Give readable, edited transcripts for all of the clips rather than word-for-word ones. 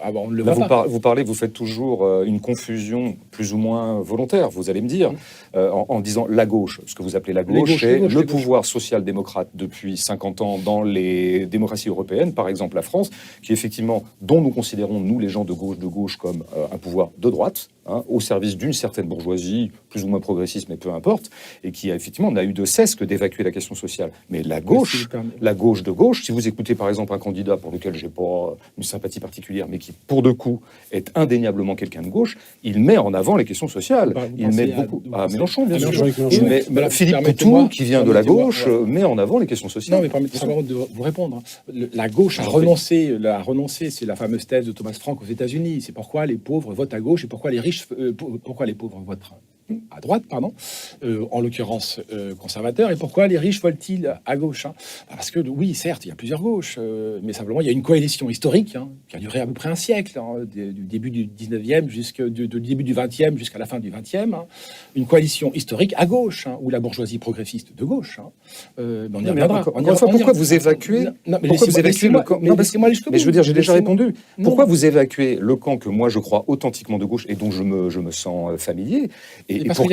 Ah bon, on ne le Là, voit pas. vous faites toujours une confusion plus ou moins volontaire, vous allez me dire, en disant la gauche. Ce que vous appelez la gauche, c'est le pouvoir social-démocrate depuis 50 ans dans les démocraties européennes, par exemple la France, qui effectivement, dont nous considérons, nous les gens de gauche, comme un pouvoir de droite, au service d'une certaine bourgeoisie, plus ou moins progressiste, mais peu importe, et qui effectivement n'a eu de cesse que d'évacuer la question sociale. Mais la gauche de gauche, si vous écoutez par exemple un candidat pour lequel j'ai pas une sympathie particulière, mais qui pour de coup est indéniablement quelqu'un de gauche, il met en avant les questions sociales. Il met beaucoup à Mélenchon, bien sûr. Philippe Poutou, qui vient de la gauche, met en avant les questions sociales. Non, mais permettez-moi de vous répondre. La gauche a renoncé, c'est la fameuse thèse de Thomas Frank aux États-Unis. C'est pourquoi les pauvres votent à gauche et pourquoi les riches, pourquoi les pauvres votent à droite, en l'occurrence conservateur, et pourquoi les riches votent-ils à gauche, Parce que oui, certes, il y a plusieurs gauches, mais simplement il y a une coalition historique qui a duré à peu près un siècle, du début du 19e du début du 20e jusqu'à la fin du 20e, une coalition historique à gauche, où la bourgeoisie progressiste de gauche. On y reviendra. Pourquoi vous évacuez le camp? Mais je veux dire, j'ai déjà répondu. Pourquoi vous évacuez le camp que moi je crois authentiquement de gauche et dont je me sens familier? Et pour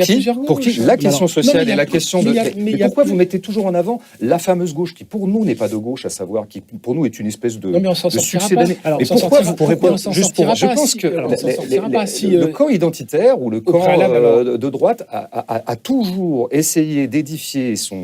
qui la question sociale et la question de... Mais pourquoi vous mettez toujours en avant la fameuse gauche qui, pour nous, n'est pas de gauche, à savoir, qui, pour nous, est une espèce de succès d'année. Mais pourquoi vous... Je pense que le camp identitaire ou le camp de droite a toujours essayé d'édifier sa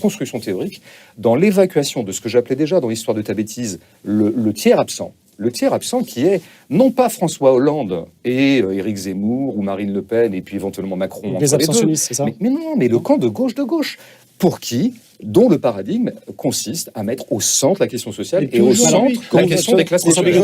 construction théorique dans l'évacuation de ce que j'appelais déjà, dans l'histoire de ta bêtise, le tiers absent. Le tiers absent qui est non pas François Hollande et Éric Zemmour ou Marine Le Pen et puis éventuellement Macron. Les abstentionnistes, c'est ça? Mais non, mais le camp de gauche, pour qui, dont le paradigme consiste à mettre au centre la question sociale et au centre la question des classes populaires.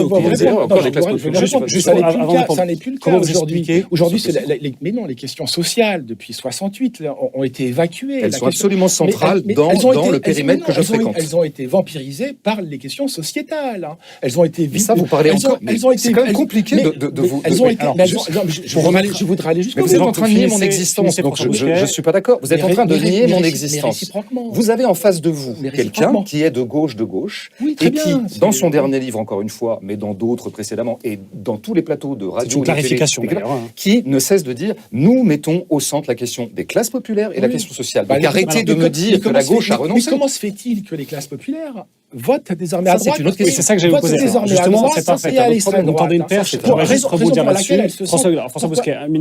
Ça n'est plus le cas aujourd'hui. Aujourd'hui, les questions sociales depuis 68 ont été évacuées. Elles sont absolument centrales dans le périmètre que je fréquente. Elles ont été vampirisées par les questions sociétales. Elles ont été... Mais ça, vous parlez encore... C'est quand même compliqué de vous... Je voudrais aller jusqu'au bout. Vous êtes en train de nier mon existence. Je ne suis pas d'accord. Vous êtes en train de nier mon existence. Vous avez en face de vous quelqu'un qui est de gauche, et qui, dans son dernier livre, encore une fois, mais dans d'autres précédemment, et dans tous les plateaux de radio, c'est une clarification, qui ne cesse de dire, nous mettons au centre la question des classes populaires et la question sociale. Donc arrêtez de me dire que la gauche a renoncé. Mais comment se fait-il que les classes populaires votent désormais à droite? C'est une autre question. C'est ça que j'allais vous poser. Justement, c'est parfait. Vous tendez une perche. J'aimerais juste rebondir là-dessus. François Bousquet, une minute.